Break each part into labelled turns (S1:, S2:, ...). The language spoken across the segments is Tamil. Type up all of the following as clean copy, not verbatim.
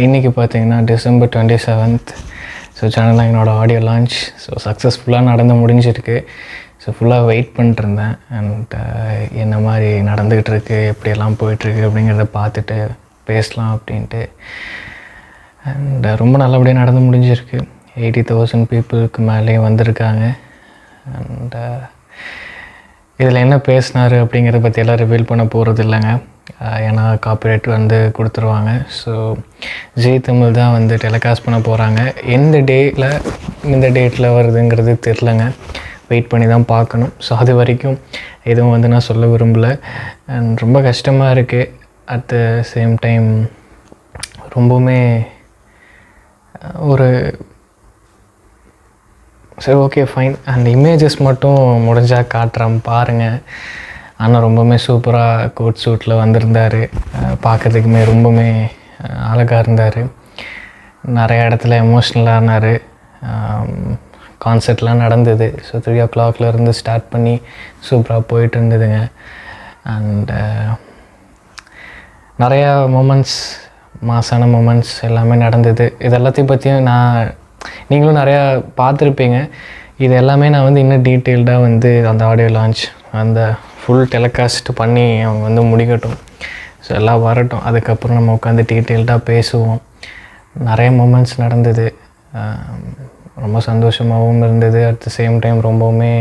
S1: இன்றைக்கி பார்த்தீங்கன்னா December 27th. ஸோ சேனலில் என்னோடய ஆடியோ லான்ச் சக்ஸஸ்ஃபுல்லாக நடந்து முடிஞ்சிருக்கு. ஸோ ஃபுல்லாக வெயிட் பண்ணிட்டுருந்தேன். அண்ட் என்ன மாதிரி நடந்துக்கிட்டுருக்கு, எப்படியெல்லாம் போயிட்டுருக்கு அப்படிங்கிறத பார்த்துட்டு பேசலாம் அப்படின்ட்டு. அண்ட் ரொம்ப நல்லபடியாக நடந்து முடிஞ்சிருக்கு. 80,000 பீப்புளுக்கு மேலேயே வந்திருக்காங்க. அண்ட் இதில் என்ன பேசினார் அப்படிங்கிறத பற்றியெல்லாம் ரிவீல் பண்ண போகிறது இல்லைங்க. ஏன்னா காப்பிரைட் கொடுத்துருவாங்க. ஸோ ஜீ தமிழ் தான் டெலிகாஸ்ட் பண்ண போகிறாங்க. எந்த இந்த டேட்டில் வருதுங்கிறது தெரிலங்க. வெயிட் பண்ணி தான் பார்க்கணும். ஸோ அது வரைக்கும் எதுவும் நான் சொல்ல விரும்பலை. அண்ட் ரொம்ப கஷ்டமாக இருக்குது. அட் த சேம் டைம் ரொம்பவுமே ஒரு சரி ஓகே ஃபைன். அந்த இமேஜஸ் மட்டும் முடிஞ்சால் காட்டுறேன் பாருங்கள். ஆனால் ரொம்பவுமே சூப்பராக கோட் சூட்டில் வந்திருந்தார். பார்க்குறதுக்குமே ரொம்பவுமே அழகாக இருந்தார். நிறைய இடத்துல எமோஷ்னலாக இருந்தார். கான்சர்ட்லாம் நடந்தது. ஸோ 3 o'clockலேருந்து ஸ்டார்ட் பண்ணி சூப்பராக போயிட்டு இருந்ததுங்க. அண்ட் நிறையா மூமெண்ட்ஸ், மாசான மூமெண்ட்ஸ் எல்லாமே நடந்தது. இது எல்லாத்தையும் பற்றியும் நீங்களும் நிறையா பார்த்துருப்பீங்க. இது எல்லாமே நான் இன்னும் டீட்டெயில்டாக அந்த ஆடியோ லான்ச் அந்த ஃபுல் டெலிகாஸ்ட் பண்ணி அவங்க முடிக்கட்டும். ஸோ எல்லாம் வரட்டும். அதுக்கப்புறம் நம்ம உட்காந்து டீட்டெயில்டாக பேசுவோம். நிறைய மூமெண்ட்ஸ் நடந்தது. ரொம்ப சந்தோஷமாகவும் இருந்தது. அட் த சேம் டைம் ரொம்பவுமே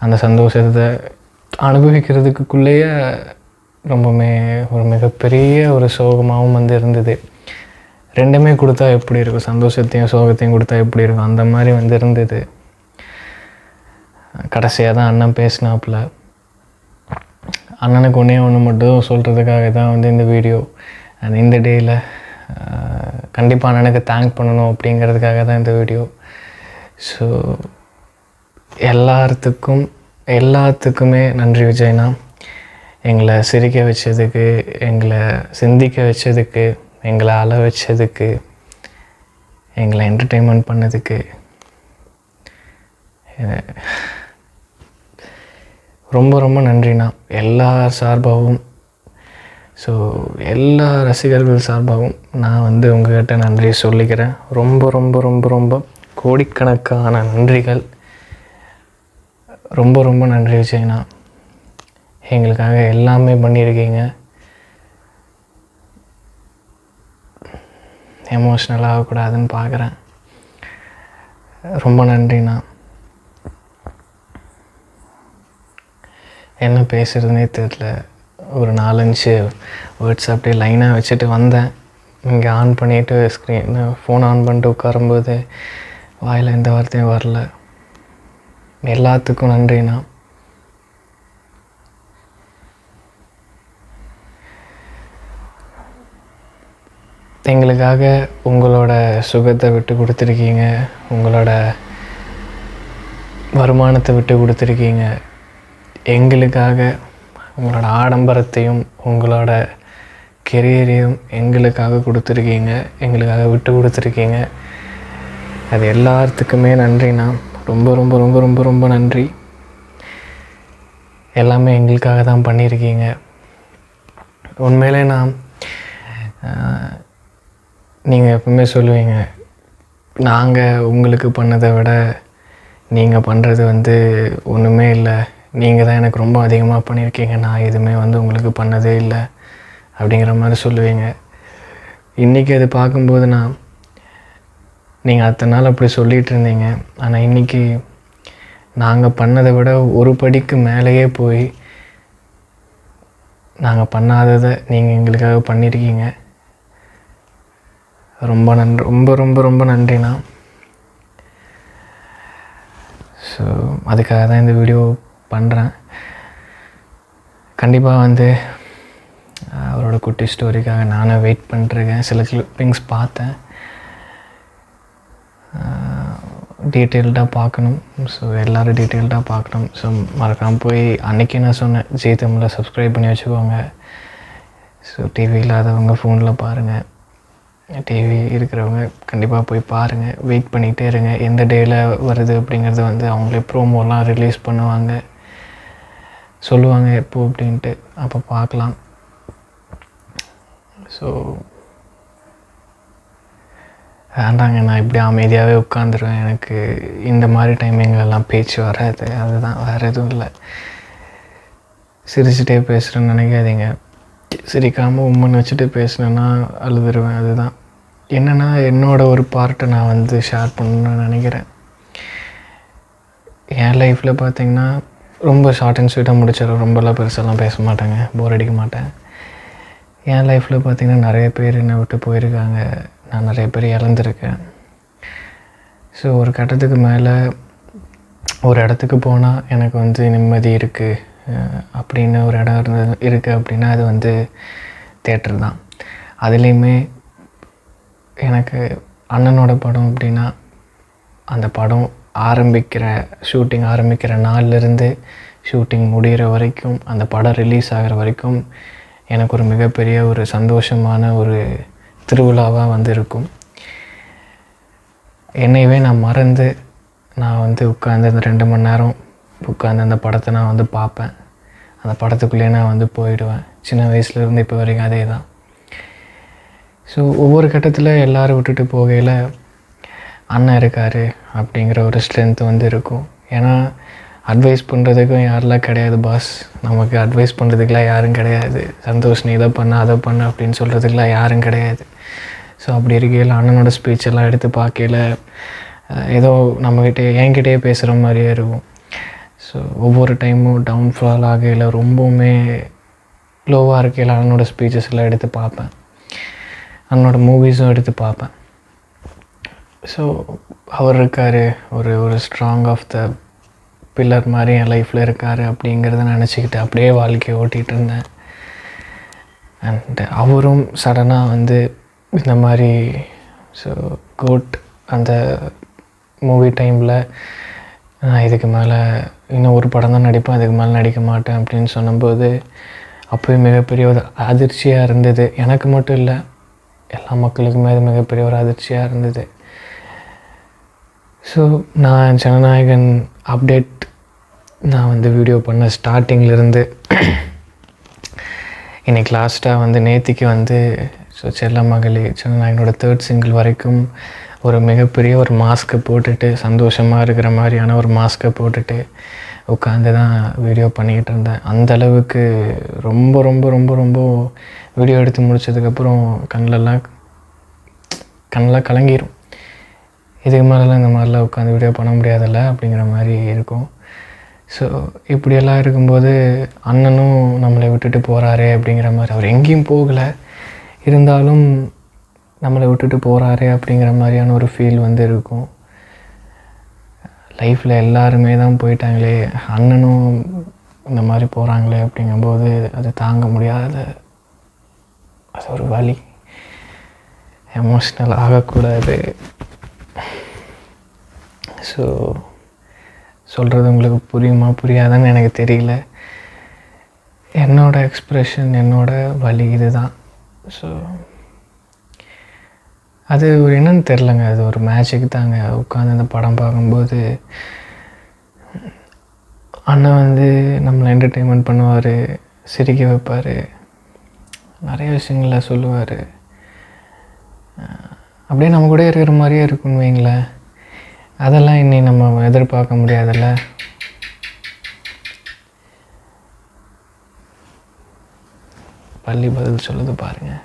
S1: அந்த சந்தோஷத்தை அனுபவிக்கிறதுக்குள்ளேயே ரொம்பவுமே ஒரு மிகப்பெரிய ஒரு சோகமாகவும் இருந்தது. ரெண்டுமே கொடுத்தா எப்படி இருக்கும், சந்தோஷத்தையும் சோகத்தையும் கொடுத்தா எப்படி இருக்கும், அந்த மாதிரி இருந்தது. கடைசியாக தான் அண்ணன் பேசினாப்புல. அண்ணனுக்கு ஒன்று மட்டும் சொல்கிறதுக்காக தான் இந்த வீடியோ. அண்ட் இந்த டேயில் கண்டிப்பாக அண்ணனுக்கு தேங்க் பண்ணணும் அப்படிங்கிறதுக்காக தான் இந்த வீடியோ. ஸோ எல்லாத்துக்குமே நன்றி விஜய்னா. எங்களை சிரிக்க வச்சதுக்கு, எங்களை சிந்திக்க வச்சதுக்கு, எங்களை அழ வச்சதுக்கு, எங்களை என்டர்டெயின்மெண்ட் பண்ணதுக்கு ரொம்ப ரொம்ப நன்றிண்ணா. எல்லார் சார்பாகவும், ஸோ எல்லா ரசிகர்கள் சார்பாகவும் நான் உங்கள்கிட்ட நன்றி சொல்லிக்கிறேன். ரொம்ப ரொம்ப ரொம்ப ரொம்ப கோடிக்கணக்கான நன்றிகள். ரொம்ப ரொம்ப நன்றி விஜய்ண்ணா. எங்களுக்காக எல்லாமே பண்ணியிருக்கீங்க. எமோஷ்னல் ஆகக்கூடாதுன்னு பார்க்குறேன். ரொம்ப நன்றிண்ணா. என்ன பேசுகிறதுனே தெரியல. ஒரு 4-5 வேர்ட்ஸ் அப்படியே லைனாக வச்சுட்டு வந்தேன். இங்கே ஆன் பண்ணிவிட்டு ஃபோன் ஆன் பண்ணிட்டு உட்காரும்போது வாயில் எந்த வார்த்தையும் வரல. எல்லாத்துக்கும் நன்றிண்ணா. எங்களுக்காக உங்களோட சுகத்தை விட்டு கொடுத்துருக்கீங்க, உங்களோட வருமானத்தை விட்டு கொடுத்துருக்கீங்க. எங்களுக்காக உங்களோட ஆடம்பரத்தையும் உங்களோட கெரியரையும் எங்களுக்காக கொடுத்துருக்கீங்க, எங்களுக்காக விட்டு கொடுத்துருக்கீங்க. அது எல்லாத்துக்குமே நன்றிண்ணா. ரொம்ப ரொம்ப ரொம்ப ரொம்ப ரொம்ப நன்றி. எல்லாமே எங்களுக்காக தான் பண்ணியிருக்கீங்க. உண்மையிலே நீங்கள் எப்பவுமே சொல்லுவீங்க, நாங்கள் உங்களுக்கு பண்ணதை விட நீங்கள் பண்ணுறது ஒன்றுமே இல்லை, நீங்கள் தான் எனக்கு ரொம்ப அதிகமாக பண்ணியிருக்கீங்க, நான் எதுவுமே உங்களுக்கு பண்ணதே இல்லை அப்படிங்கிற மாதிரி சொல்லுவீங்க. இன்றைக்கி அது பார்க்கும்போது நீங்கள் அத்தனை நாள் அப்படி சொல்லிகிட்டு இருந்தீங்க. ஆனால் இன்றைக்கி நாங்கள் பண்ணதை விட ஒரு படிக்கு மேலேயே போய் நாங்கள் பண்ணாததை நீங்கள் எங்களுக்காக பண்ணியிருக்கீங்க. ரொம்ப நன்றி. ரொம்ப ரொம்ப ரொம்ப நன்றிண்ணா. ஸோ அதுக்காக தான் இந்த வீடியோ பண்ணுறேன். கண்டிப்பாக அவரோட குட்டி ஸ்டோரிக்காக நானும் வெயிட் பண்ணிட்டுருக்கேன். சில கிளிப்பிங்ஸ் பார்த்தேன். டீட்டெயில்டாக பார்க்கணும். ஸோ எல்லோரும் டீட்டெயில்டாக பார்க்கணும். ஸோ மறக்காமல் போய் அன்றைக்கி நான் சொன்னேன், ஜீ தமிழில் சப்ஸ்கிரைப் பண்ணி வச்சுக்கோங்க. ஸோ டிவி இல்லாதவங்க ஃபோனில் பாருங்கள், டிவி இருக்கிறவங்க கண்டிப்பாக போய் பாருங்கள். வெயிட் பண்ணிகிட்டே இருங்க. எந்த டேயில் வருது அப்படிங்கிறது அவங்களே ப்ரோமோலாம் ரிலீஸ் பண்ணுவாங்க, சொல்லுவாங்க எப்போ அப்படின்ட்டு. அப்போ பார்க்கலாம். ஸோ வேண்டாங்க, நான் இப்படி அமைதியாகவே உட்காந்துருவேன், எனக்கு இந்த மாதிரி டைமிங்லலாம் பேச்சு வராது, அதுதான், வேறு எதுவும் இல்லை. சிரிச்சுட்டே பேசுகிறேன்னு நினைக்காதீங்க. சிரிக்காமல் உம்மன் வச்சுட்டு பேசினேன்னா அழுதுருவேன். அதுதான் என்னென்னா, என்னோடய ஒரு பார்ட்டை நான் வந்து ஷேர் பண்ணணுன்னு நினைக்கிறேன். என் லைஃப்பில் பார்த்திங்கன்னா ரொம்ப ஷார்ட் அண்ட் ஸ்வீட்டாக முடிச்சிடும். ரொம்பலாம் பெருசாலாம் பேச மாட்டேங்க, போர் அடிக்க மாட்டேன். என் லைஃப்பில் பார்த்திங்கன்னா நிறைய பேர் என்னை விட்டு போயிருக்காங்க, நான் நிறைய பேர் இழந்திருக்கேன். ஸோ ஒரு கட்டத்துக்கு மேலே ஒரு இடத்துக்கு போனால் எனக்கு வந்து நிம்மதி இருக்குது அப்படின்னு ஒரு இடம் இருக்குது அப்படின்னா அது வந்து தேட்டர் தான். அதுலேயுமே எனக்கு அண்ணனோட படம் அப்படின்னா அந்த படம் ஷூட்டிங் ஆரம்பிக்கிற நாள்லேருந்து ஷூட்டிங் முடிகிற வரைக்கும், அந்த படம் ரிலீஸ் ஆகிற வரைக்கும் எனக்கு ஒரு மிகப்பெரிய ஒரு சந்தோஷமான ஒரு திருவிழாவாக வந்து இருக்கும். என்னையவே நான் மறந்து நான் வந்து உட்காந்து அந்த 2 மணி நேரம் உட்காந்து அந்த படத்தை நான் வந்து பார்ப்பேன். அந்த படத்துக்குள்ளேயே நான் வந்து போயிடுவேன். சின்ன வயசுலேருந்து இப்போ வரைக்கும் அதே தான். ஸோ ஒவ்வொரு கட்டத்தில் எல்லோரும் விட்டுட்டு போகையில் அண்ணன் இருக்கார் அப்படிங்கிற ஒரு ஸ்ட்ரென்த் வந்து இருக்கும். ஏன்னா அட்வைஸ் பண்ணுறதுக்கும் யாரெல்லாம் கிடையாது பாஸ், நமக்கு அட்வைஸ் பண்ணுறதுக்கெலாம் யாரும் கிடையாது. சந்தோஷ் நீ இதை பண்ண அதை பண்ண அப்படின்னு சொல்கிறதுக்கெலாம் யாரும் கிடையாது. ஸோ அப்படி இருக்கையில் அண்ணனோட ஸ்பீச் எல்லாம் எடுத்து பார்க்கையில் ஏதோ என்கிட்டயே பேசுகிற மாதிரியே இருக்கும். ஸோ ஒவ்வொரு டைமும் டவுன்ஃபால் ஆகையில் ரொம்பவுமே லோவாக இருக்கையில் அண்ணனோட ஸ்பீச்சஸ் எல்லாம் எடுத்து பார்ப்பேன், அண்ணனோட மூவிஸும் எடுத்து பார்ப்பேன். ஸோ அவர் இருக்கார், ஒரு ஸ்ட்ராங் ஆஃப் த பில்லர் மாதிரி என் லைஃப்பில் இருக்கார் அப்படிங்கிறத நினச்சிக்கிட்டு அப்படியே வாழ்க்கையை ஓட்டிகிட்டு இருந்தேன். அண்ட் அவரும் சடனாக வந்து இந்த மாதிரி கோட் அந்த மூவி டைமில் நான் இதுக்கு மேலே இன்னும் ஒரு படம் தான் நடிப்பேன், அதுக்கு மேலே நடிக்க மாட்டேன் அப்படின்னு சொன்னபோது அப்போயே மிகப்பெரிய ஒரு அதிர்ச்சியாக இருந்தது. எனக்கு மட்டும் இல்லை, எல்லா மக்களுக்குமே அது மிகப்பெரிய ஒரு அதிர்ச்சியாக இருந்தது. ஸோ நான் ஜனநாயகன் அப்டேட் நான் வந்து வீடியோ பண்ண ஸ்டார்டிங்லேருந்து இன்றைக்கி லாஸ்ட்டாக வந்து நேத்திக்கு வந்து செல்ல மகளி ஜனநாயகனோட 3rd சிங்கிள் வரைக்கும் ஒரு மிகப்பெரிய ஒரு மாஸ்க்கை போட்டுட்டு சந்தோஷமாக இருக்கிற மாதிரியான ஒரு மாஸ்க்கை போட்டுட்டு உட்காந்து தான் வீடியோ பண்ணிக்கிட்டு இருந்தேன். அந்தளவுக்கு ரொம்ப ரொம்ப ரொம்ப ரொம்ப வீடியோ எடுத்து முடித்ததுக்கப்புறம் கண்ணெலாம் கலங்கிடும். இதுக்கு மேலெலாம் இந்த மாதிரிலாம் உட்காந்து வீடியோ பண்ண முடியாதில்ல அப்படிங்கிற மாதிரி இருக்கும். ஸோ இப்படியெல்லாம் இருக்கும்போது அண்ணனும் நம்மளை விட்டுட்டு போகிறாரே அப்படிங்கிற மாதிரி, அவர் எங்கேயும் போகலை, இருந்தாலும் நம்மளை விட்டுட்டு போகிறாரே அப்படிங்கிற மாதிரியான ஒரு ஃபீல் வந்து இருக்கும். லைஃப்பில் எல்லாருமே தான் போயிட்டாங்களே, அண்ணனும் இந்த மாதிரி போகிறாங்களே அப்படிங்கும்போது அது தாங்க முடியாத அது ஒரு வலி. எமோஷ்னல் ஆகக்கூடாது. ஸோ சொல்கிறது உங்களுக்கு புரியுமா புரியாதான்னு எனக்கு தெரியல. என்னோடய எக்ஸ்ப்ரெஷன், என்னோடய வலி இது தான். ஸோ அது ஒரு என்னன்னு தெரிலங்க, அது ஒரு மேஜிக் தாங்க. உட்காந்து அந்த படம் பார்க்கும்போது அண்ணன் வந்து நம்மளை என்டர்டெயின்மெண்ட் பண்ணுவார், சிரிக்க வைப்பார், நிறைய விஷயங்கள சொல்லுவார். அப்படியே நம்ம கூட இருக்கிற மாதிரியே இருக்குன்னு வைங்களேன். அதெல்லாம் இன்னி நம்ம எதிர்பார்க்க முடியாதுல்ல. பள்ளி பதில் சொல்லுது பாருங்கள்.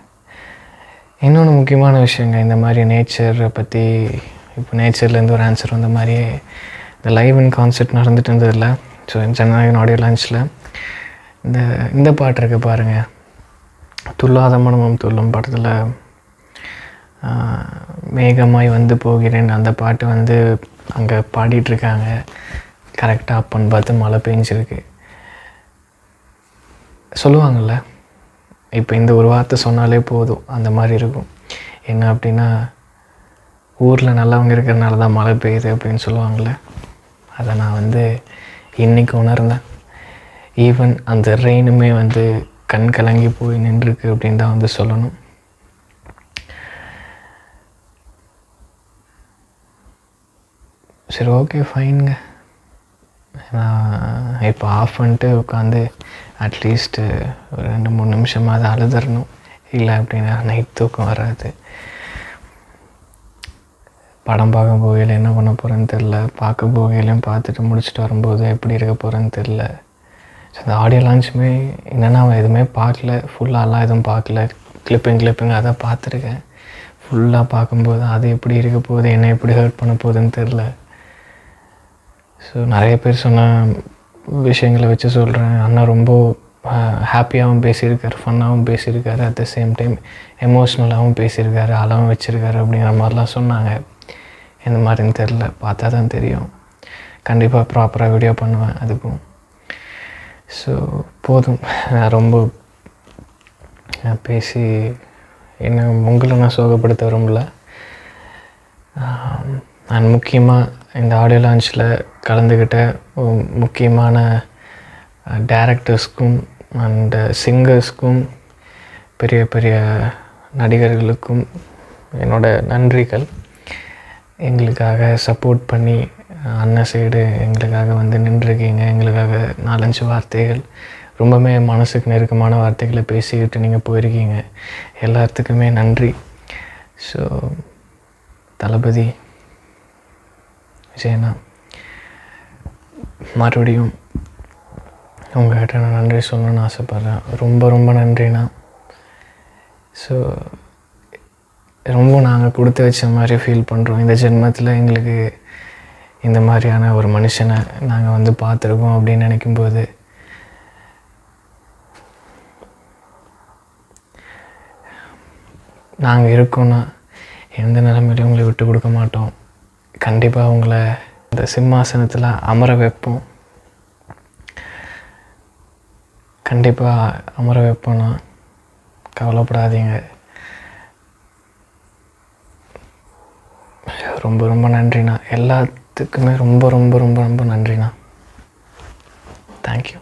S1: இன்னொன்று முக்கியமான விஷயங்க, இந்த மாதிரி நேச்சரை பற்றி இப்போ நேச்சர்லேருந்து ஒரு ஆன்சர் வந்த மாதிரியே இந்த லைவ் இன் கான்சர்ட் நடந்துட்டு இருந்ததில்ல. ஸோ ஜனநாயகன் ஆடியோ லான்ச்சில் இந்த பாட்டு இருக்குது பாருங்கள், துள்ளாத மனமும் துள்ளும் படத்தில் மேகமாய் வந்து போகிறேன், அந்த பாட்டு வந்து அங்கே பாடிட்டுருக்காங்க. கரெக்டாக அப்போன்னு பார்த்து மழை பெஞ்சிருக்கு. சொல்லுவாங்கள்ல, இப்போ இந்த ஒரு வார்த்தை சொன்னாலே போதும், அந்த மாதிரி இருக்கும். என்ன அப்படின்னா, ஊரில் நல்லவங்க இருக்கிறனால தான் மழை பெய்யுது அப்படின்னு சொல்லுவாங்கள்ல, அதை நான் வந்து இன்றைக்கி உணர்ந்தேன். ஈவன் அந்த ரெயினுமே வந்து கண் கலங்கி போய் நின்றுருக்கு அப்படின்னு தான் வந்து சொல்லணும். சரி, ஓகே, ஃபைனுங்க. நான் இப்போ ஆஃப் பண்ணிட்டு உட்காந்து அட்லீஸ்ட்டு ஒரு 2-3 நிமிஷமாக அதை அழுதுறணும். இல்லை அப்படின்னா நைட் தூக்கம் வராது. படம் பார்க்க போகையில் என்ன பண்ண போகிறேன்னு தெரில, பார்க்க போகையிலையும் பார்த்துட்டு முடிச்சுட்டு வரும்போது எப்படி இருக்க போகிறேன்னு தெரில. ஸோ அந்த ஆடியோ லான்ச்சுமே என்னென்னா அவன் எதுவுமே பார்க்கல, ஃபுல்லாலாம் எதுவும் பார்க்கல, கிளிப்பிங் அதை பார்த்துருக்கேன். ஃபுல்லாக பார்க்கும்போது அது எப்படி இருக்க போகுது, என்ன எப்படி ஹர்ட் பண்ண போகுதுன்னு தெரில. ஸோ நிறைய பேர் சொன்ன விஷயங்களை வச்சு சொல்கிறேன். அண்ணா ரொம்ப ஹாப்பியாகவும் பேசியிருக்காரு, ஃபன்னாகவும் பேசியிருக்காரு, அட் த சேம் டைம் எமோஷ்னலாகவும் பேசியிருக்காரு, அளவும் வச்சுருக்காரு அப்படிங்கிற மாதிரிலாம் சொன்னாங்க. எந்த மாதிரின்னு தெரில, பார்த்தா தான் தெரியும். கண்டிப்பாக ப்ராப்பராக வீடியோ பண்ணுவேன் அதுக்கும். ஸோ போதும், நான் ரொம்ப பேசி என்ன உங்களை நான் சோகப்படுத்த விரும்பல. நான் முக்கியமாக இந்த ஆடியோ லான்ச்சில் கலந்துக்கிட்ட முக்கியமான டைரக்டர்ஸ்க்கும் அண்டு சிங்கர்ஸ்க்கும் பெரிய பெரிய நடிகர்களுக்கும் என்னோடய நன்றிகள். எங்களுக்காக சப்போர்ட் பண்ணி அண்ணன் சைடு எங்களுக்காக வந்து நின்றுருக்கீங்க. எங்களுக்காக 4-5 வார்த்தைகள் ரொம்பவே மனசுக்கு நெருக்கமான வார்த்தைகளை பேசிக்கிட்டு நீங்கள் போயிருக்கீங்க. எல்லாத்துக்குமே நன்றி. ஸோ தளபதி விஜயண்ணா, மறுபடியும் உங்கள்கிட்ட நான் நன்றி சொல்லணும்னு ஆசைப்பட்றேன். ரொம்ப ரொம்ப நன்றிண்ணா. ஸோ ரொம்ப நாங்கள் கொடுத்து வச்ச மாதிரி ஃபீல் பண்ணுறோம். இந்த ஜென்மத்தில் எங்களுக்கு இந்த மாதிரியான ஒரு மனுஷனை நாங்கள் வந்து பார்த்துருக்கோம் அப்படின்னு நினைக்கும்போது நாங்கள் இருக்கோன்னா எந்த நிலைமையிலையும் உங்களை விட்டு கொடுக்க மாட்டோம். கண்டிப்பாக உங்களை இந்த சிம்மாசனத்தில் அமர வைப்போம். கண்டிப்பாக அமர வைப்போம்னா கவலைப்படாதீங்க. ரொம்ப ரொம்ப நன்றிண்ணா. எல்லாத்துக்குமே ரொம்ப ரொம்ப ரொம்ப ரொம்ப நன்றிண்ணா. தேங்க்யூ.